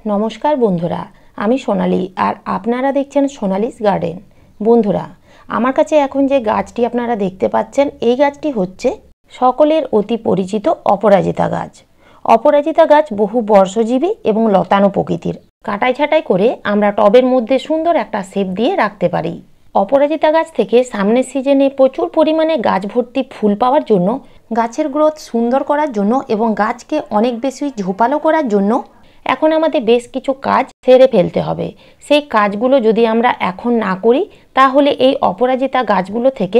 নমস্কার বন্ধুরা, আমি সোনালি আর আপনারা দেখছেন সোনালিস গার্ডেন। বন্ধুরা, আমার কাছে এখন যে গাছটি আপনারা দেখতে পাচ্ছেন, এই গাছটি হচ্ছে সকলের অতি পরিচিত অপরাজিতা গাছ। অপরাজিতা গাছ বহু বর্ষজীবী এবং লতানো প্রকৃতির। কাটাই ছাঁটাই করে আমরা টবের মধ্যে সুন্দর একটা শেপ দিয়ে রাখতে পারি। অপরাজিতা গাছ থেকে সামনের সিজনে প্রচুর পরিমাণে গাছ ভর্তি ফুল পাওয়ার জন্য, গাছের গ্রোথ সুন্দর করার জন্য এবং গাছকে অনেক বেশি ঝোপালো করার জন্য এখন আমাদের বেশ কিছু কাজ সেরে ফেলতে হবে। সেই কাজগুলো যদি আমরা এখন না করি, তাহলে এই অপরাজিতা গাছগুলো থেকে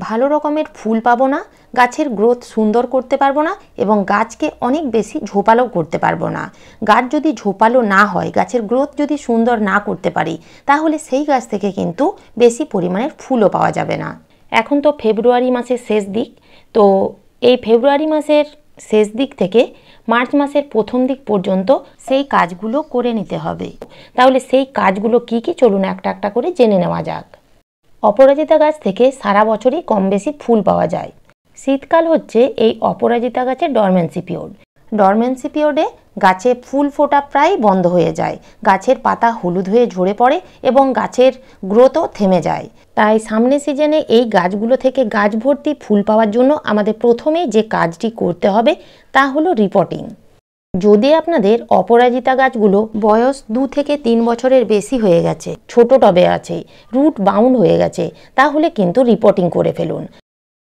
ভালো রকমের ফুল পাবো না, গাছের গ্রোথ সুন্দর করতে পারবো না এবং গাছকে অনেক বেশি ঝোপালো করতে পারবো না। গাছ যদি ঝোপালো না হয়, গাছের গ্রোথ যদি সুন্দর না করতে পারি, তাহলে সেই গাছ থেকে কিন্তু বেশি পরিমাণের ফুলও পাওয়া যাবে না। এখন তো ফেব্রুয়ারি মাসের শেষ দিক, তো এই ফেব্রুয়ারি মাসের শেষ দিক থেকে মার্চ মাসের প্রথম দিক পর্যন্ত সেই কাজগুলো করে নিতে হবে। তাহলে সেই কাজগুলো কি কি, চলুন একটা একটা করে জেনে নেওয়া যাক। অপরাজিতা গাছ থেকে সারা বছরই কম বেশি ফুল পাওয়া যায়। শীতকাল হচ্ছে এই অপরাজিতা গাছের ডরমেন্সি পিরিয়ড। ডরমেন্সি পিরিয়ডে গাছে ফুল ফোটা প্রায় বন্ধ হয়ে যায়, গাছের পাতা হলুদ হয়ে ঝরে পড়ে এবং গাছের গ্রোথও থেমে যায়। তাই সামনের সিজনে এই গাছগুলো থেকে গাছ ভর্তি ফুল পাওয়ার জন্য আমাদের প্রথমে যে কাজটি করতে হবে তা হলো রিপোর্টিং। যদি আপনাদের অপরাজিতা গাছগুলো বয়স 2 থেকে 3 বছরের বেশি হয়ে গেছে, ছোট টবে আছে, রুট বাউন্ড হয়ে গেছে, তাহলে কিন্তু রিপোর্টিং করে ফেলুন।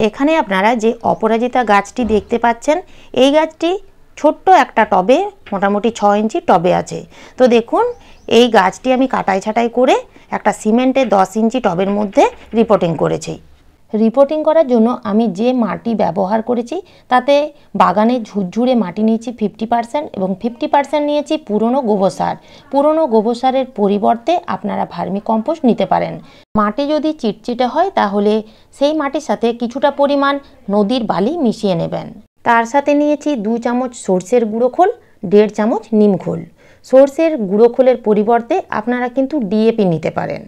এখানে আপনারা যে অপরাজিতা গাছটি দেখতে পাচ্ছেন, এই গাছটি ছোট্ট একটা টবে, মোটামুটি 6 ইঞ্চি টবে আছে। তো দেখুন, এই গাছটি আমি কাটাই ছাঁটাই করে একটা সিমেন্টের 10 ইঞ্চি টবের মধ্যে রিপোর্টিং করেছি। রিপোর্টিং করার জন্য আমি যে মাটি ব্যবহার করেছি, তাতে বাগানে ঝুরঝুরে মাটি নিয়েছি 50% এবং 50% নিয়েছি পুরনো গোবর সার। পুরনো গোবর সারের পরিবর্তে আপনারা ভার্মি কম্পোস্ট নিতে পারেন। মাটি যদি চিটচিটে হয়, তাহলে সেই মাটির সাথে কিছুটা পরিমাণ নদীর বালি মিশিয়ে নেবেন। তার সাথে নিয়েছি 2 চামচ সর্ষের গুঁড়ো খোল, 1.5 চামচ নিম খোল। সর্ষের গুঁড়ো খোলের পরিবর্তে আপনারা কিন্তু ডিএপি নিতে পারেন।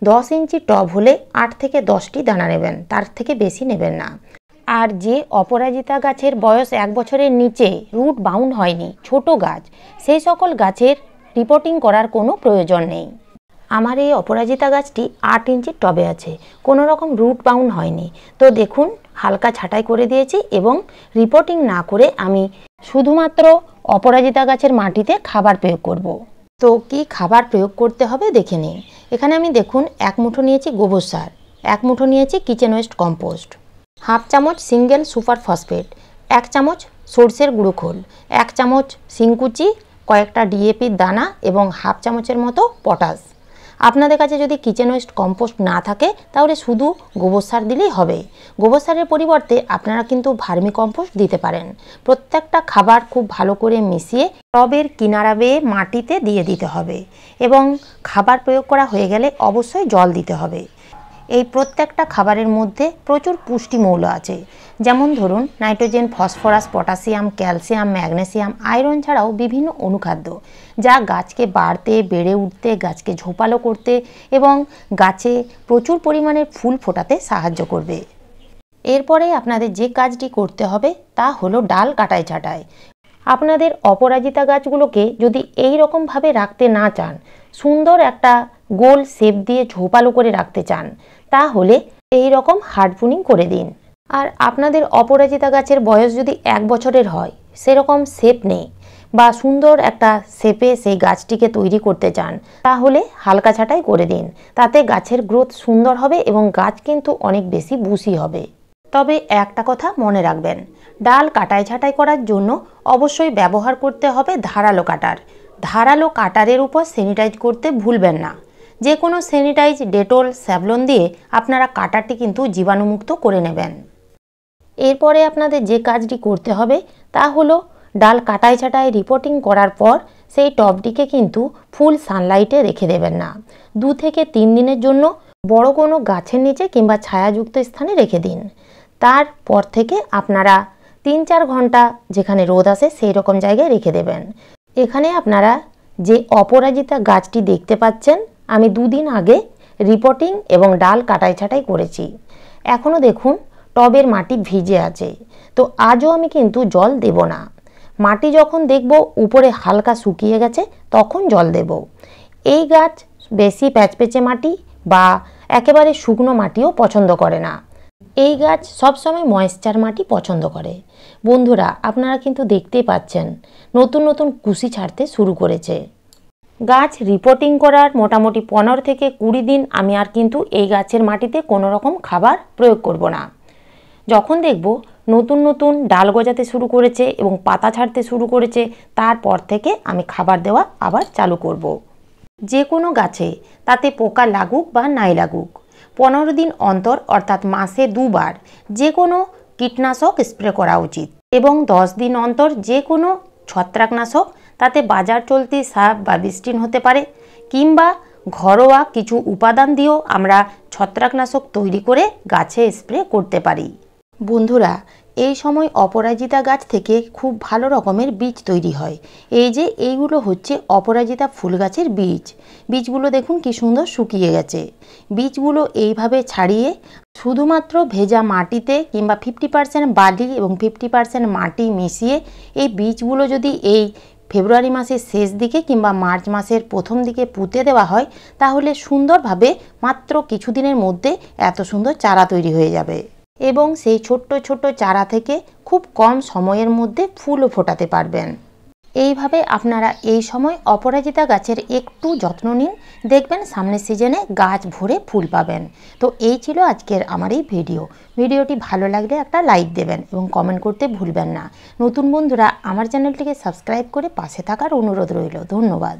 10 ইঞ্চি টব হলে 8 থেকে 10টি দানা নেবেন, তার থেকে বেশি নেবেন না। আর যে অপরাজিতা গাছের বয়স 1 বছরের নিচে, রুট বাউন্ড হয়নি, ছোট গাছ, সেই সকল গাছের রিপোর্টিং করার কোনো প্রয়োজন নেই। আমার এই অপরাজিতা গাছটি 8 ইঞ্চির টবে আছে, কোনো রকম রুট বাউন্ড হয়নি। তো দেখুন, হালকা ছাঁটাই করে দিয়েছি এবং রিপোর্টিং না করে আমি শুধুমাত্র অপরাজিতা গাছের মাটিতে খাবার প্রয়োগ করব। তো কি খাবার প্রয়োগ করতে হবে দেখে নিন। এখানে আমি দেখুন 1 মুঠো নিয়েছি গোবর সার, 1 মুঠো নিয়েছি কিচেন ওয়েস্ট কম্পোস্ট, 1/2 চামচ সিঙ্গেল সুপার ফসফেট, 1 চামচ সর্ষের গুঁড়ো খোল, 1 চামচ শিংকুচি, কয়েকটা ডিএপির দানা এবং 1/2 চামচের মতো পটাশ। আপনাদের কাছে যদি কিচেন ওয়েস্ট কম্পোস্ট না থাকে, তাহলে শুধু গোবর সার দিলেই হবে। গোবর সারের পরিবর্তে আপনারা কিন্তু ভার্মি কম্পোস্ট দিতে পারেন। প্রত্যেকটা খাবার খুব ভালো করে মিশিয়ে টবের কিনারা বেয়ে মাটিতে দিয়ে দিতে হবে এবং খাবার প্রয়োগ করা হয়ে গেলে অবশ্যই জল দিতে হবে। এই প্রত্যেকটা খাবারের মধ্যে প্রচুর পুষ্টি মৌল আছে, যেমন ধরুন nitrogen, phosphorus, potassium, calcium, magnesium, iron ছাড়াও বিভিন্ন অনুখাদ্য, যা গাছকে বাড়তে, বেড়ে উঠতে, গাছকে ঝোপালো করতে এবং গাছে প্রচুর পরিমাণে ফুল ফোটাতে সাহায্য করবে। এরপরে আপনাদের যে কাজটি করতে হবে তা হলো ডাল কাটাই ছাঁটাই। আপনাদের অপরাজিতা গাছগুলোকে যদি এই রকমভাবে রাখতে না চান, সুন্দর একটা গোল শেপ দিয়ে ঝোপালো করে রাখতে চান, তাহলে এই রকম হার্ড প্রুনিং করে দিন। আর আপনাদের অপরাজিতা গাছের বয়স যদি 1 বছরের হয়, সেরকম শেপ নেই বা সুন্দর একটা শেপে সেই গাছটিকে তৈরি করতে চান, তাহলে হালকা ছাঁটাই করে দিন। তাতে গাছের গ্রোথ সুন্দর হবে এবং গাছ কিন্তু অনেক বেশি বুশি হবে। তবে একটা কথা মনে রাখবেন, ডাল কাটাই ছাঁটাই করার জন্য অবশ্যই ব্যবহার করতে হবে ধারালো কাটার। ধারালো কাটারের উপর স্যানিটাইজ করতে ভুলবেন না। যে কোনো স্যানিটাইজ, ডেটল, স্যাভলন দিয়ে আপনারা কাটারটি কিন্তু জীবাণুমুক্ত করে নেবেন। এরপরে আপনাদের যে কাজটি করতে হবে তা হলো, ডাল কাটাই ছাঁটাই রিপোর্টিং করার পর সেই টবটিকে কিন্তু ফুল সানলাইটে রেখে দেবেন না। 2 থেকে 3 দিনের জন্য বড় কোনো গাছের নিচে কিংবা ছায়াযুক্ত স্থানে রেখে দিন। তারপর থেকে আপনারা 3-4 ঘন্টা যেখানে রোদ আসে সেই রকম জায়গায় রেখে দেবেন। এখানে আপনারা যে অপরাজিতা গাছটি দেখতে পাচ্ছেন, আমি 2 দিন আগে রিপোর্টিং এবং ডাল কাটাই ছাঁটাই করেছি। এখনও দেখুন টবের মাটি ভিজে আছে। তো আজও আমি কিন্তু জল দেব না। মাটি যখন দেখব উপরে হালকা শুকিয়ে গেছে, তখন জল দেব। এই গাছ বেশি প্যাচপেচে মাটি বা একেবারে শুকনো মাটিও পছন্দ করে না। এই গাছ সবসময় ময়েশ্চার মাটি পছন্দ করে। বন্ধুরা, আপনারা কিন্তু দেখতেই পাচ্ছেন নতুন নতুন কুশি ছাড়তে শুরু করেছে। গাছ রিপোর্টিং করার মোটামুটি 15 থেকে 20 দিন আমি আর কিন্তু এই গাছের মাটিতে কোনো রকম খাবার প্রয়োগ করব না। যখন দেখব নতুন নতুন ডাল গজাতে শুরু করেছে এবং পাতা ছাড়তে শুরু করেছে, তারপর থেকে আমি খাবার দেওয়া আবার চালু করব। যে কোনো গাছে তাতে পোকা লাগুক বা নাই লাগুক 15 দিন অন্তর অর্থাৎ মাসে 2 বার যে কোনো কীটনাশক স্প্রে করা উচিত এবং 10 দিন অন্তর যে কোনো ছত্রাকনাশক, তাতে বাজার চলতি সাপ বা বিস্টিন হতে পারে কিংবা ঘরোয়া কিছু উপাদান দিয়েও আমরা ছত্রাকনাশক তৈরি করে গাছে স্প্রে করতে পারি। বন্ধুরা, এই সময় অপরাজিতা গাছ থেকে খুব ভালো রকমের বীজ তৈরি হয়। এই যে এইগুলো হচ্ছে অপরাজিতা ফুল গাছের বীজ। বীজগুলো দেখুন কি সুন্দর শুকিয়ে গেছে। বীজগুলো এইভাবে ছাড়িয়ে শুধুমাত্র ভেজা মাটিতে কিংবা 50% বালি এবং 50% মাটি মিশিয়ে এই বীজগুলো যদি এই ফেব্রুয়ারি মাসের শেষ দিকে কিংবা মার্চ মাসের প্রথম দিকে পুঁতে দেওয়া হয়, তাহলে সুন্দরভাবে মাত্র কিছুদিনের মধ্যে এত সুন্দর চারা তৈরি হয়ে যাবে এবং সেই ছোট্ট ছোট্ট চারা থেকে খুব কম সময়ের মধ্যে ফুলও ফোটাতে পারবেন। এইভাবে আপনারা এই সময় অপরাজিতা গাছের একটু যত্ন নিন, দেখবেন সামনের সিজনে গাছ ভরে ফুল পাবেন। তো এই ছিল আজকের আমার এই ভিডিওটি ভালো লাগলে একটা লাইক দেবেন এবং কমেন্ট করতে ভুলবেন না। নতুন বন্ধুরা আমার চ্যানেলটিকে সাবস্ক্রাইব করে পাশে থাকার অনুরোধ রইল। ধন্যবাদ।